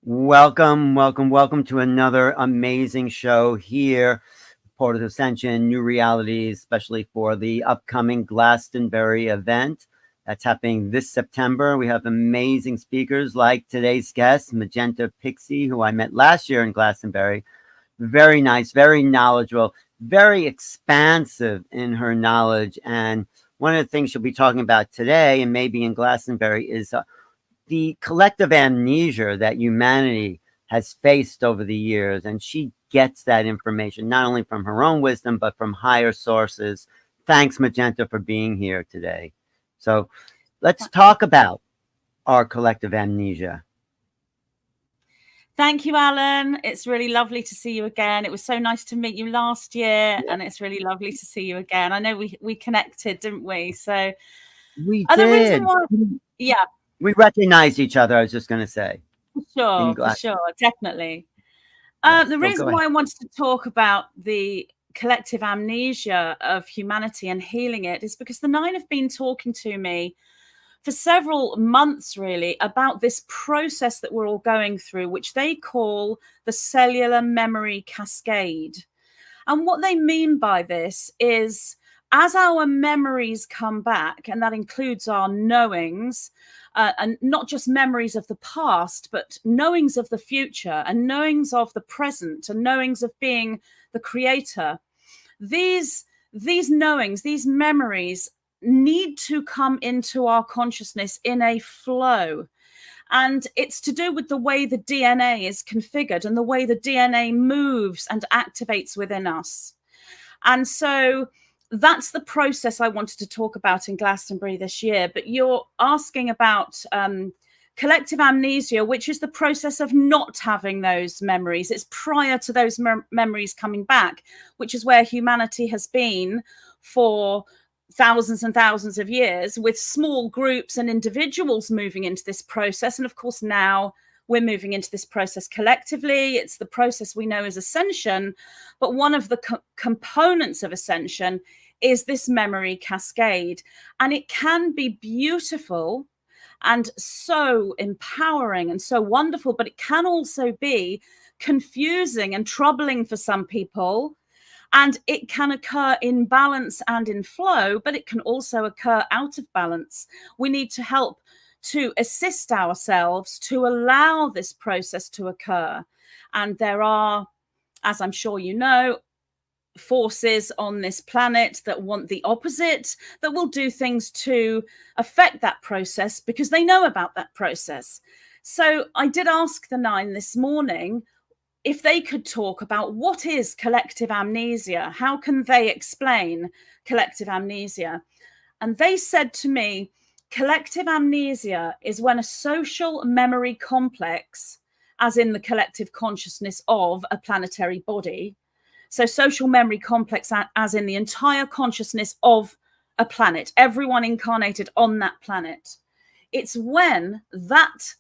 Welcome to another amazing show here, Port of Ascension, New Realities, especially for the upcoming Glastonbury event that's happening this September. We have amazing speakers like today's guest, Magenta Pixie, who I met last year in Glastonbury. Very nice, very knowledgeable, very expansive in her knowledge. And one of the things she'll be talking about today, and maybe in Glastonbury, is the collective amnesia that humanity has faced over the years. And she gets that information not only from her own wisdom, but from higher sources. Thanks, Magenta, for being here today. So let's talk about our collective amnesia. Thank you, Alan. It's really lovely to see you again. It was so nice to meet you last year, and it's really lovely to see you again. I know we connected, didn't we? So we did. Yeah. We recognize each other, I was just going to say. For sure, definitely. Yes, the reason why I wanted to talk about the collective amnesia of humanity and healing it is because the Nine have been talking to me for several months, really, about this process that we're all going through, which they call the cellular memory cascade. And what they mean by this is, as our memories come back, and that includes our knowings, and not just memories of the past, but knowings of the future and knowings of the present and knowings of being the creator, these knowings, these memories need to come into our consciousness in a flow. And it's to do with the way the DNA is configured and the way the DNA moves and activates within us. And so that's the process I wanted to talk about in Glastonbury this year. But you're asking about collective amnesia, which is the process of not having those memories. It's prior to those memories coming back, which is where humanity has been for thousands and thousands of years, with small groups and individuals moving into this process. And of course, now we're moving into this process collectively. It's the process we know as Ascension. But one of the components of Ascension is this memory cascade. And it can be beautiful and so empowering and so wonderful, but it can also be confusing and troubling for some people. And it can occur in balance and in flow, but it can also occur out of balance. We need to help to assist ourselves to allow this process to occur. And there are, as I'm sure you know, forces on this planet that want the opposite, that will do things to affect that process because they know about that process. So I did ask the Nine this morning if they could talk about what is collective amnesia. How can they explain collective amnesia? And they said to me, collective amnesia is when a social memory complex, as in the collective consciousness of a planetary body, so social memory complex as in the entire consciousness of a planet, everyone incarnated on that planet. It's when that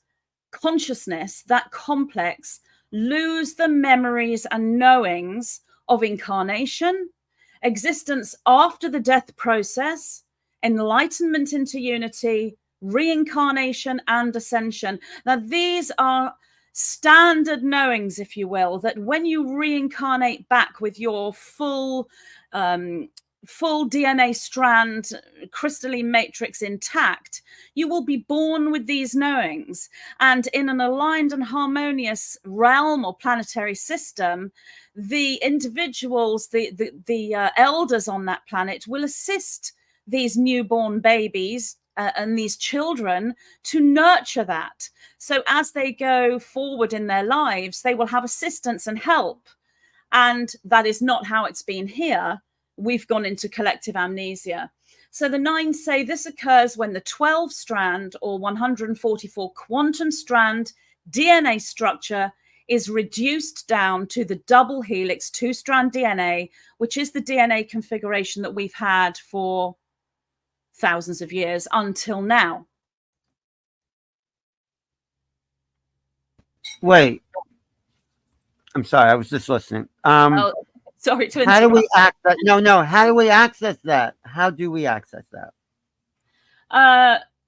consciousness, that complex, lose the memories and knowings of incarnation, existence after the death process, enlightenment into unity, reincarnation, and ascension. Now, these are standard knowings, if you will, that when you reincarnate back with your full DNA strand, crystalline matrix intact, you will be born with these knowings. And in an aligned and harmonious realm or planetary system, the individuals, the elders on that planet will assist these newborn babies and these children to nurture that. So as they go forward in their lives, they will have assistance and help. And that is not how it's been here. We've gone into collective amnesia. So the Nine say this occurs when the 12 strand or 144 quantum strand DNA structure is reduced down to the double helix 2-strand DNA, which is the DNA configuration that we've had for thousands of years until now. Wait, I'm sorry, I was just listening. Sorry to interrupt. How do we access? No. How do we access that? How do we access that?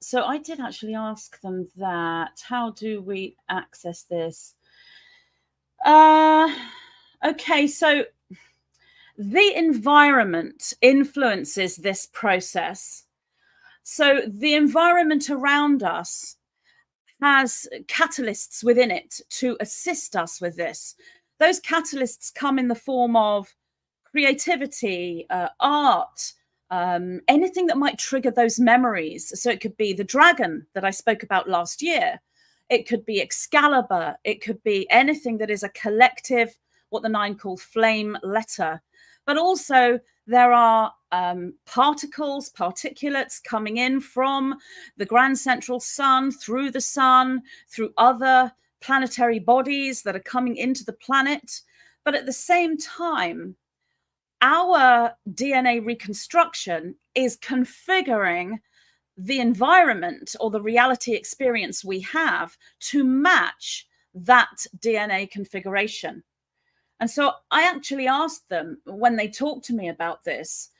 So I did actually ask them that. How do we access this? Okay, so the environment influences this process. So the environment around us has catalysts within it to assist us with this. Those catalysts come in the form of creativity, art, anything that might trigger those memories. So it could be the dragon that I spoke about last year. It could be Excalibur. It could be anything that is a collective, what the 9 call flame letter. But also there are particles, particulates coming in from the grand central sun, through the sun, through other planetary bodies that are coming into the planet. But at the same time, our DNA reconstruction is configuring the environment or the reality experience we have to match that DNA configuration. And so I actually asked them when they talked to me about this,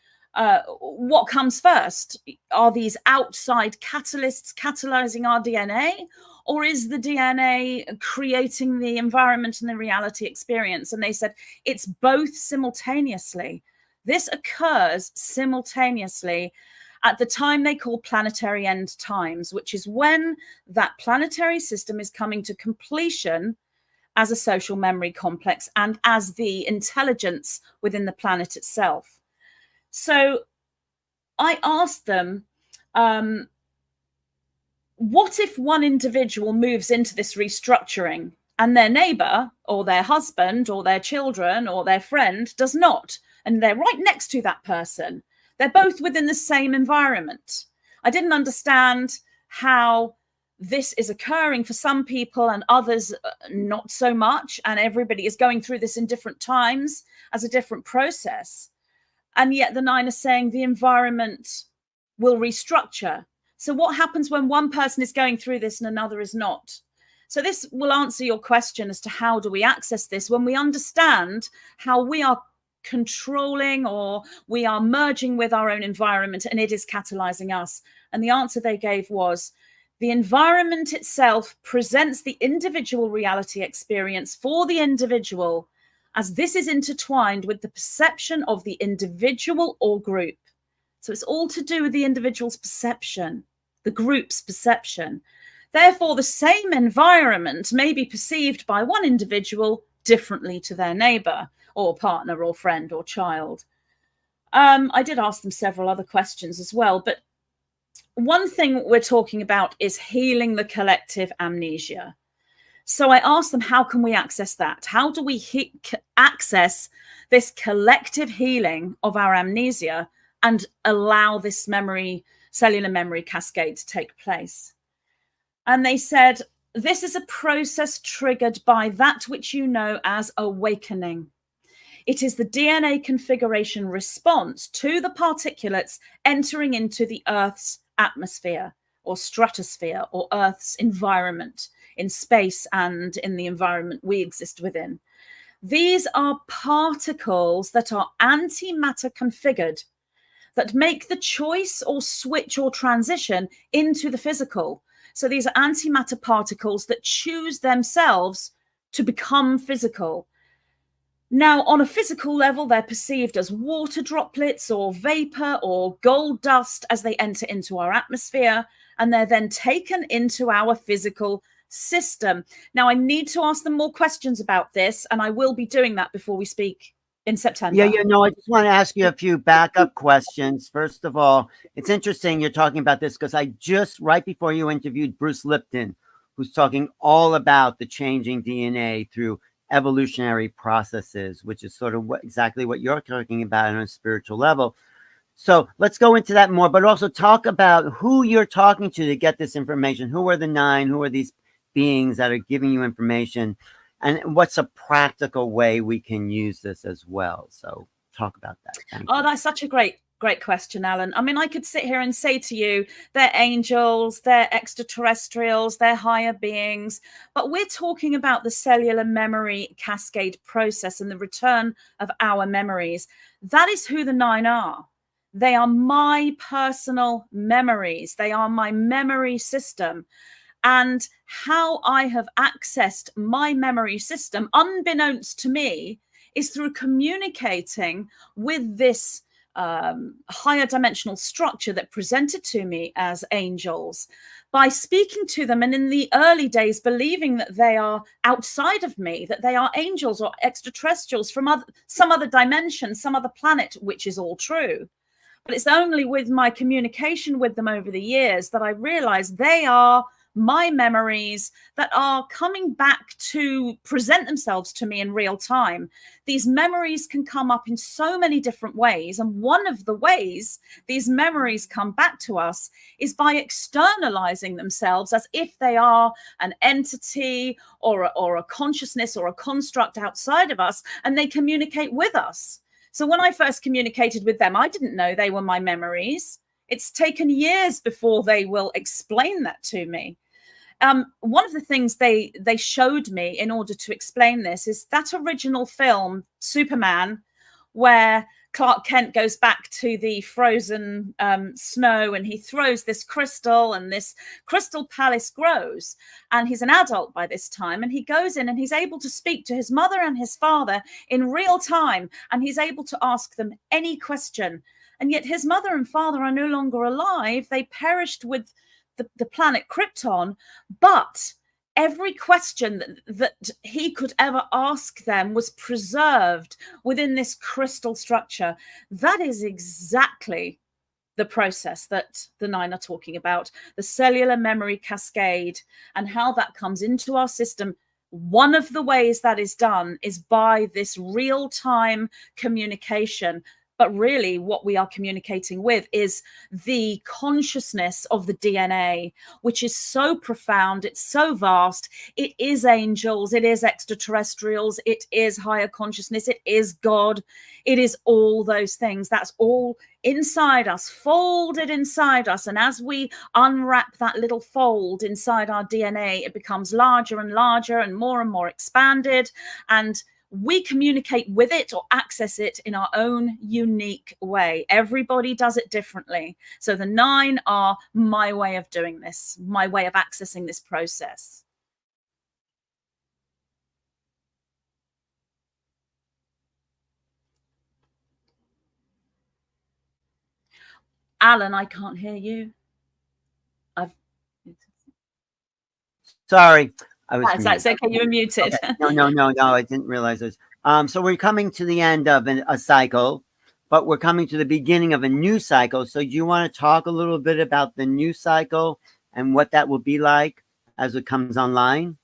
what comes first? Are these outside catalysts catalyzing our DNA? Or is the DNA creating the environment and the reality experience? And they said it's both simultaneously. This occurs simultaneously at the time they call planetary end times, which is when that planetary system is coming to completion as a social memory complex and as the intelligence within the planet itself. So I asked them, what if one individual moves into this restructuring and their neighbor or their husband or their children or their friend does not, and they're right next to that person? They're both within the same environment. I didn't understand how this is occurring for some people and others not so much, and everybody is going through this in different times as a different process. And yet the 9 are saying the environment will restructure. So what happens when one person is going through this and another is not? So this will answer your question as to how do we access this when we understand how we are controlling or we are merging with our own environment and it is catalyzing us. And the answer they gave was, the environment itself presents the individual reality experience for the individual as this is intertwined with the perception of the individual or group. So it's all to do with the individual's perception, the group's perception. Therefore, the same environment may be perceived by one individual differently to their neighbor or partner or friend or child. I did ask them several other questions as well, but one thing we're talking about is healing the collective amnesia. So I asked them, how can we access that? How do we access this collective healing of our amnesia and allow this memory, cellular memory cascade to take place? And they said, this is a process triggered by that which you know as awakening. It is the DNA configuration response to the particulates entering into the Earth's atmosphere or stratosphere or Earth's environment in space and in the environment we exist within. These are particles that are antimatter configured, that make the choice or switch or transition into the physical. So these are antimatter particles that choose themselves to become physical. Now, on a physical level, they're perceived as water droplets or vapor or gold dust as they enter into our atmosphere, and they're then taken into our physical system. Now, I need to ask them more questions about this, and I will be doing that before we speak in September. No, I just want to ask you a few backup questions. First of all, it's interesting you're talking about this because I just, right before you interviewed Bruce Lipton, who's talking all about the changing DNA through evolutionary processes, which is sort of exactly what you're talking about on a spiritual level. So let's go into that more, but also talk about who you're talking to get this information. Who are the 9? Who are these beings that are giving you information? And what's a practical way we can use this as well? So talk about that. Thank you. That's such a great question, Alan. I mean, I could sit here and say to you, they're angels, they're extraterrestrials, they're higher beings, but we're talking about the cellular memory cascade process and the return of our memories. That is who the 9 are. They are my personal memories. They are my memory system. And how I have accessed my memory system, unbeknownst to me, is through communicating with this higher dimensional structure that presented to me as angels, by speaking to them, and in the early days believing that they are outside of me, that they are angels or extraterrestrials from some other dimension, some other planet, which is all true. But it's only with my communication with them over the years that I realized they are my memories that are coming back to present themselves to me in real time. These memories can come up in so many different ways. And one of the ways these memories come back to us is by externalizing themselves as if they are an entity or a consciousness or a construct outside of us, and they communicate with us. So when I first communicated with them, I didn't know they were my memories. It's taken years before they will explain that to me. One of the things they showed me in order to explain this is that original film, Superman, where Clark Kent goes back to the frozen snow and he throws this crystal, and this crystal palace grows. And he's an adult by this time, and he goes in and he's able to speak to his mother and his father in real time, and he's able to ask them any question. And yet his mother and father are no longer alive. They perished with the planet Krypton, but every question that he could ever ask them was preserved within this crystal structure. That is exactly the process that the Nine are talking about, the cellular memory cascade, and how that comes into our system. One of the ways that is done is by this real-time communication. But really what we are communicating with is the consciousness of the DNA, which is so profound. It's so vast. It is angels. It is extraterrestrials. It is higher consciousness. It is God. It is all those things. That's all inside us, folded inside us. And as we unwrap that little fold inside our DNA, it becomes larger and larger and more expanded. And we communicate with it or access it in our own unique way. Everybody does it differently. So the Nine are my way of doing this, my way of accessing this process. Alan, I can't hear you. Sorry. That's okay. You were muted. Okay. No. I didn't realize this. So we're coming to the end of a cycle, but we're coming to the beginning of a new cycle. So do you want to talk a little bit about the new cycle and what that will be like as it comes online?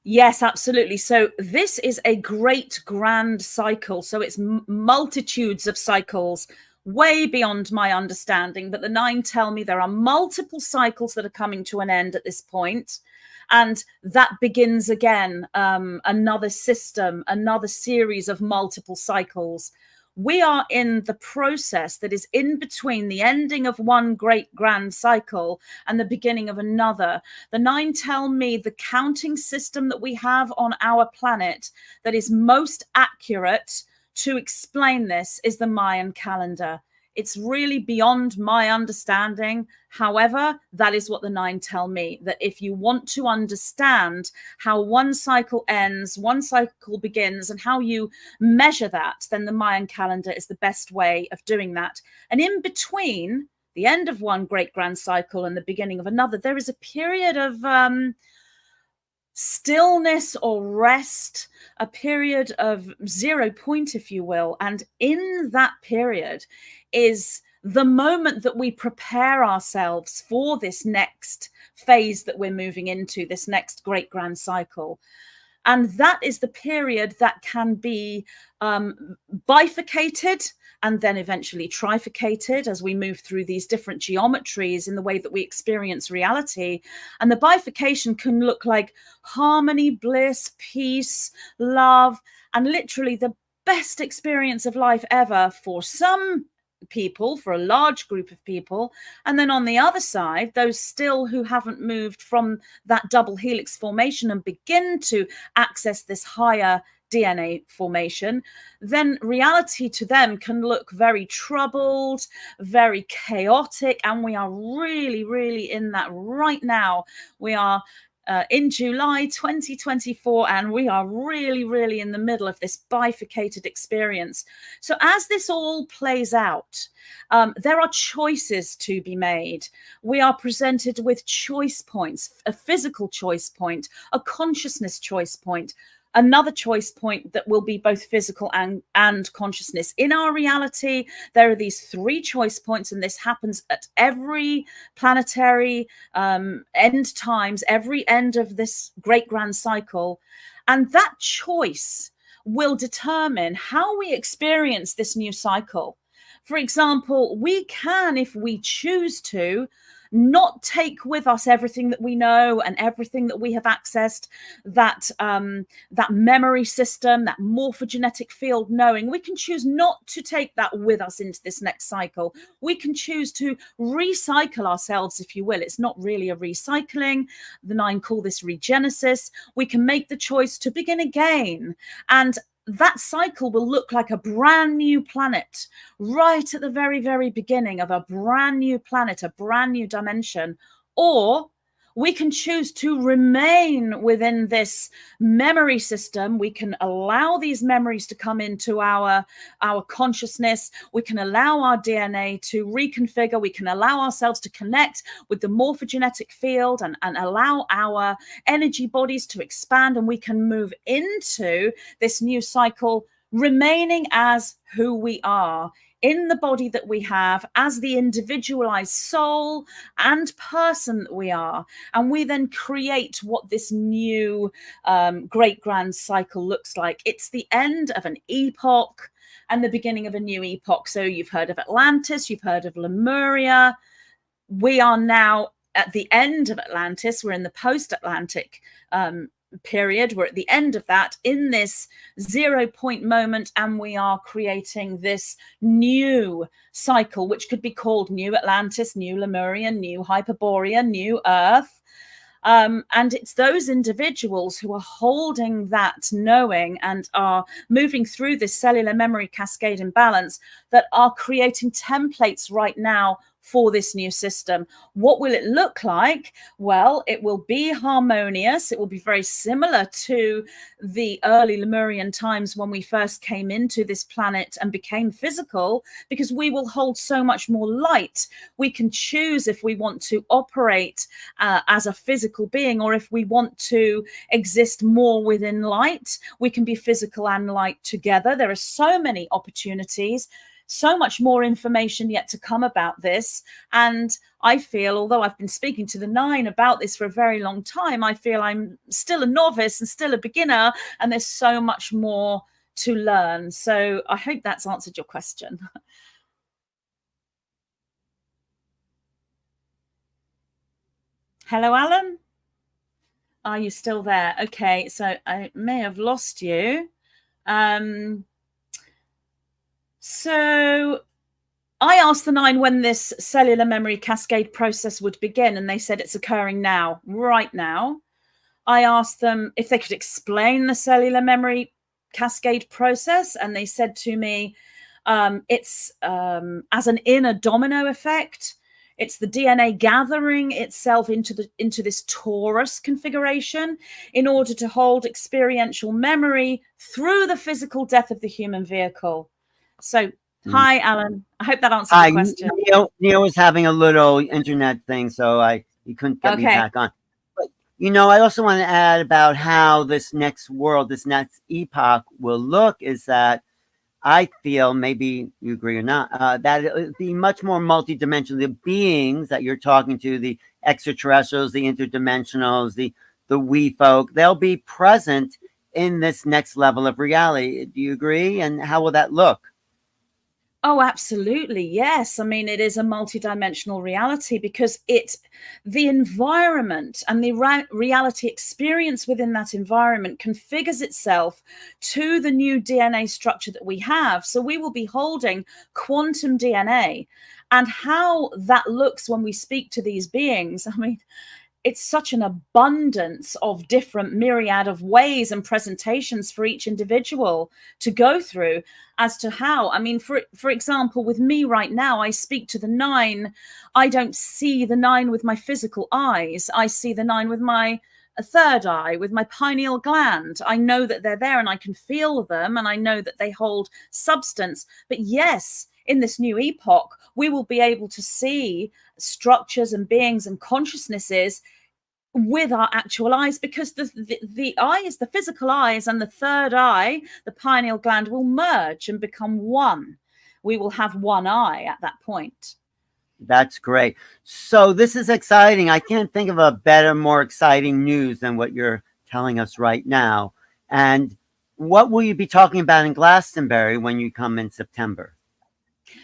Yes, absolutely. So this is a great grand cycle. So it's multitudes of cycles, way beyond my understanding. But the Nine tell me there are multiple cycles that are coming to an end at this point. And that begins again, another system, another series of multiple cycles. We are in the process that is in between the ending of one great grand cycle and the beginning of another. The Nine tell me the counting system that we have on our planet that is most accurate to explain this is the Mayan calendar. It's really beyond my understanding. However, that is what the Nine tell me, that if you want to understand how one cycle ends, one cycle begins, and how you measure that, then the Mayan calendar is the best way of doing that. And in between the end of one great grand cycle and the beginning of another, there is a period of stillness or rest, a period of 0 point, if you will. And in that period is the moment that we prepare ourselves for this next phase that we're moving into, this next great grand cycle. And that is the period that can be bifurcated and then eventually trifurcated as we move through these different geometries in the way that we experience reality. And the bifurcation can look like harmony, bliss, peace, love, and literally the best experience of life ever for some people, for a large group of people. And then on the other side, those still who haven't moved from that double helix formation and begin to access this higher DNA formation, then reality to them can look very troubled, very chaotic. And we are really, really in that right now. We are in July 2024, and we are really, really in the middle of this bifurcated experience. So as this all plays out, there are choices to be made. We are presented with choice points, a physical choice point, a consciousness choice point, another choice point that will be both physical and consciousness. In our reality, there are these 3 choice points, and this happens at every planetary end times, every end of this great grand cycle. And that choice will determine how we experience this new cycle. For example, we can, if we choose to, not take with us everything that we know and everything that we have accessed, that memory system, that morphogenetic field knowing. We can choose not to take that with us into this next cycle. We can choose to recycle ourselves, if you will. It's not really a recycling. The 9 call this regenesis. We can make the choice to begin again, and that cycle will look like a brand new planet right at the very, very beginning of a brand new planet, a brand new dimension. Or we can choose to remain within this memory system. We can allow these memories to come into our consciousness. We can allow our DNA to reconfigure. We can allow ourselves to connect with the morphogenetic field and allow our energy bodies to expand. And we can move into this new cycle, remaining as who we are, in the body that we have, as the individualized soul and person that we are. And we then create what this new great grand cycle looks like. It's the end of an epoch and the beginning of a new epoch. So you've heard of Atlantis, you've heard of Lemuria. We are now at the end of Atlantis. We're in the post-Atlantic period. We're at the end of that, in this 0 point moment, and we are creating this new cycle, which could be called New Atlantis, New Lemuria, New Hyperborea, New Earth. And it's those individuals who are holding that knowing and are moving through this cellular memory cascade imbalance that are creating templates right now for this new system. What will it look like? Well, it will be harmonious. It will be very similar to the early Lemurian times when we first came into this planet and became physical, because we will hold so much more light. We can choose if we want to operate as a physical being, or if we want to exist more within light. We can be physical and light together. There are so many opportunities. So much more information yet to come about this. And I feel, although I've been speaking to the 9 about this for a very long time, I feel I'm still a novice and still a beginner, and there's so much more to learn. So I hope that's answered your question. Hello, Alan? Are you still there? Okay, so I may have lost you. So I asked the 9 when this cellular memory cascade process would begin, and they said it's occurring now, right now. I asked them if they could explain the cellular memory cascade process, and they said to me, it's as an inner domino effect. It's the DNA gathering itself into this torus configuration in order to hold experiential memory through the physical death of the human vehicle. So, hi, Alan. I hope that answers the question. Neil was having a little internet thing, so he couldn't get me back on. But, I also want to add about how this next world, this next epoch will look, is that I feel, maybe you agree or not, that it'll be much more multidimensional. The beings that you're talking to, the extraterrestrials, the interdimensionals, the we folk, they'll be present in this next level of reality. Do you agree? And how will that look? Oh, absolutely. Yes. I mean, it is a multidimensional reality because the environment and the reality experience within that environment configures itself to the new DNA structure that we have. So we will be holding quantum DNA, and how that looks when we speak to these beings. I mean, it's such an abundance of different myriad of ways and presentations for each individual to go through as to how. I mean, for example, with me right now, I speak to the 9. I don't see the 9 with my physical eyes. I see the 9 with my third eye, with my pineal gland. I know that they're there and I can feel them, and I know that they hold substance. But yes, in this new epoch, we will be able to see structures and beings and consciousnesses with our actual eyes, because the eyes, the physical eyes, and the third eye, the pineal gland, will merge and become one. We will have one eye at that point. That's great. So this is exciting. I can't think of a better, more exciting news than what you're telling us right now. And what will you be talking about in Glastonbury when you come in September?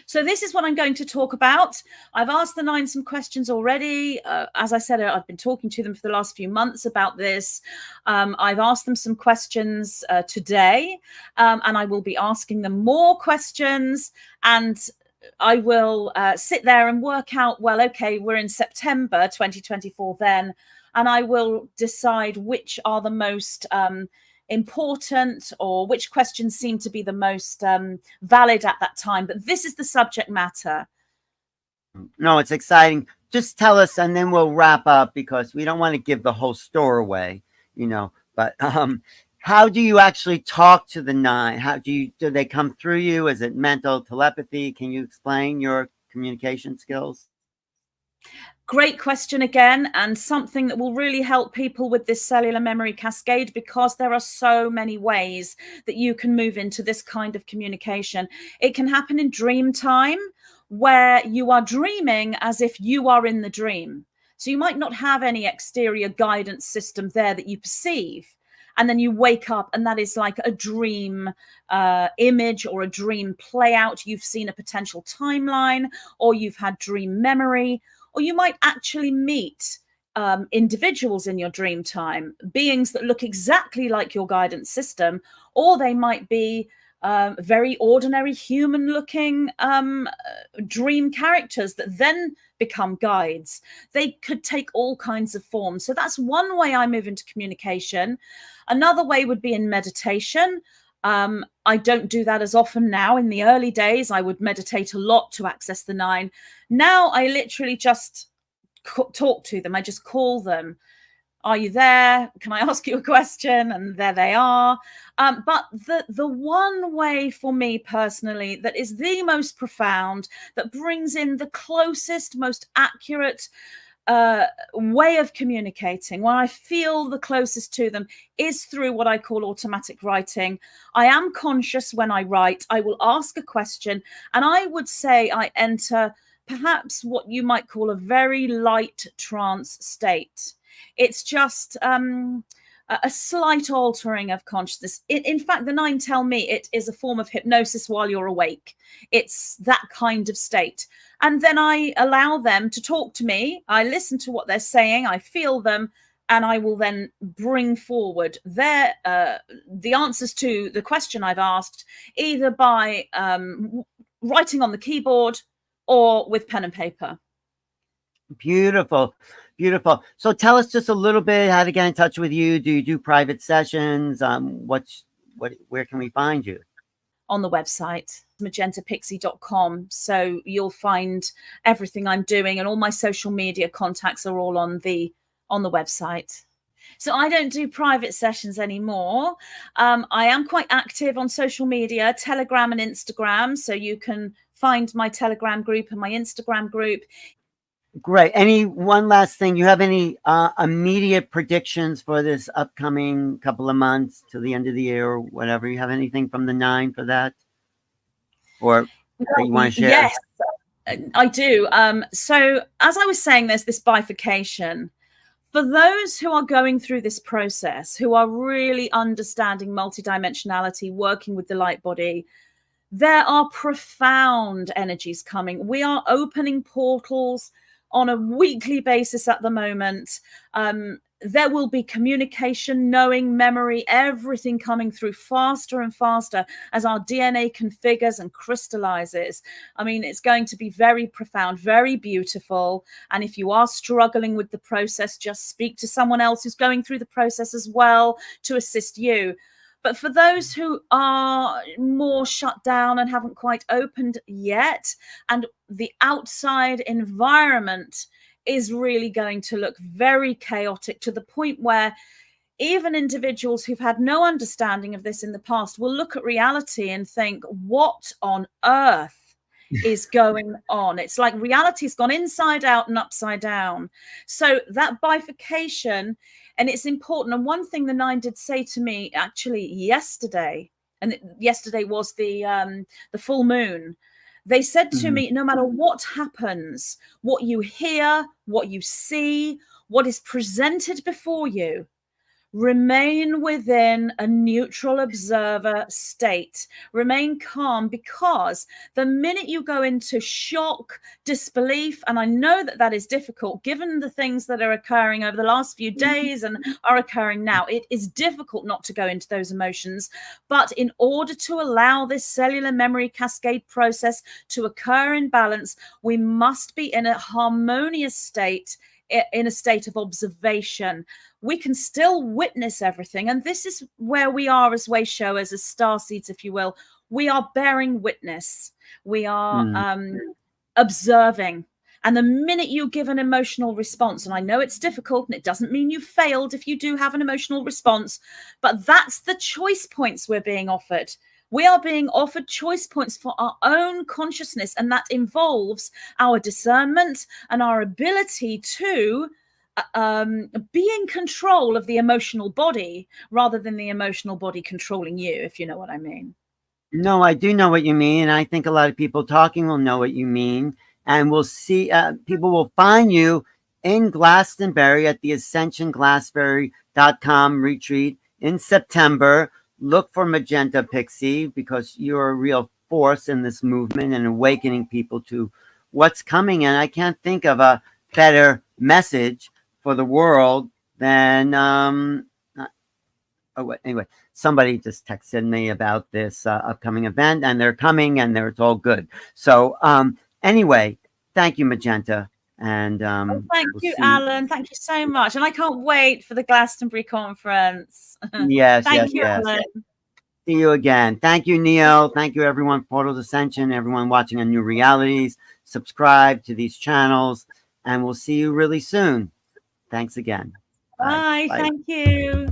So this is what I'm going to talk about. I've asked the 9 some questions already. As I said, I've been talking to them for the last few months about this. I've asked them some questions today, and I will be asking them more questions. And I will sit there and work out, well, okay, we're in September 2024 then, and I will decide which are the most important, or which questions seem to be the most valid at that time. But this is the subject matter. No, it's exciting. Just tell us, and then we'll wrap up, because we don't want to give the whole store away, but how do you actually talk to the 9? How do they come through you? Is it mental telepathy? Can you explain your communication skills? Great question again, and something that will really help people with this cellular memory cascade, because there are so many ways that you can move into this kind of communication. It can happen in dream time, where you are dreaming as if you are in the dream. So you might not have any exterior guidance system there that you perceive. And then you wake up, and that is like a dream image or a dream play out. You've seen a potential timeline, or you've had dream memory. Or you might actually meet individuals in your dream time, beings that look exactly like your guidance system, or they might be very ordinary human-looking dream characters that then become guides. They could take all kinds of forms. So that's one way I move into communication. Another way would be in meditation. I don't do that as often now. In the early days, I would meditate a lot to access the 9. Now I literally just talk to them. I just call them. Are you there? Can I ask you a question? And there they are. But the one way for me personally that is the most profound, that brings in the closest, most accurate way of communicating, where I feel the closest to them, is through what I call automatic writing. I am conscious when I write. I will ask a question, and I would say I enter perhaps what you might call a very light trance state. It's just a slight altering of consciousness. In fact, the 9 tell me it is a form of hypnosis while you're awake. It's that kind of state. And then I allow them to talk to me. I listen to what they're saying. I feel them. And I will then bring forward the answers to the question I've asked, either by writing on the keyboard or with pen and paper. Beautiful. Beautiful. So tell us just a little bit how to get in touch with you. Do you do private sessions? Where can we find you? On the website, magentapixie.com. So you'll find everything I'm doing, and all my social media contacts are all on the website. So I don't do private sessions anymore. I am quite active on social media, Telegram and Instagram. So you can find my Telegram group and my Instagram group. Great. One last thing, you have any immediate predictions for this upcoming couple of months to the end of the year or whatever? You have anything from the 9 for that? Or you want to share? Yes, I do. So as I was saying, there's this bifurcation. For those who are going through this process, who are really understanding multidimensionality, working with the light body, there are profound energies coming. We are opening portals on a weekly basis at the moment. there will be communication, knowing, memory, everything coming through faster and faster as our DNA configures and crystallizes. I mean, it's going to be very profound, very beautiful. And if you are struggling with the process, just speak to someone else who's going through the process as well to assist you. But for those who are more shut down and haven't quite opened yet, and the outside environment is really going to look very chaotic, to the point where even individuals who've had no understanding of this in the past will look at reality and think, what on earth is going on? It's like reality's gone inside out and upside down. So that bifurcation, and it's important. And one thing the Nine did say to me actually yesterday, and yesterday was the full moon. They said to me, no matter what happens, what you hear, what you see, what is presented before you, remain within a neutral observer state. Remain calm, because the minute you go into shock, disbelief, and I know that that is difficult given the things that are occurring over the last few days and are occurring now, it is difficult not to go into those emotions. But in order to allow this cellular memory cascade process to occur in balance, we must be in a harmonious state, in a state of observation. We can still witness everything. And this is where we are as way showers, as starseeds, if you will. We are bearing witness. We are observing. And the minute you give an emotional response, and I know it's difficult and it doesn't mean you failed if you do have an emotional response, but that's the choice points we're being offered. We are being offered choice points for our own consciousness, and that involves our discernment and our ability to be in control of the emotional body rather than the emotional body controlling you, if you know what I mean. No, I do know what you mean. And I think a lot of people talking will know what you mean. And we'll see, people will find you in Glastonbury at the AscensionGlastonbury.com retreat in September. Look for Magenta Pixie, because you're a real force in this movement and awakening people to what's coming. And I can't think of a better message for the world than anyway, somebody just texted me about this upcoming event, and they're coming, and it's all good. So anyway, thank you, Magenta. And thank you, Alan. Thank you so much. And I can't wait for the Glastonbury conference. Yes, thank you, Alan. See you again. Thank you, Neil. Thank you, everyone. Portals Ascension, everyone watching on New Realities. Subscribe to these channels, and we'll see you really soon. Thanks again. Bye. Thank you.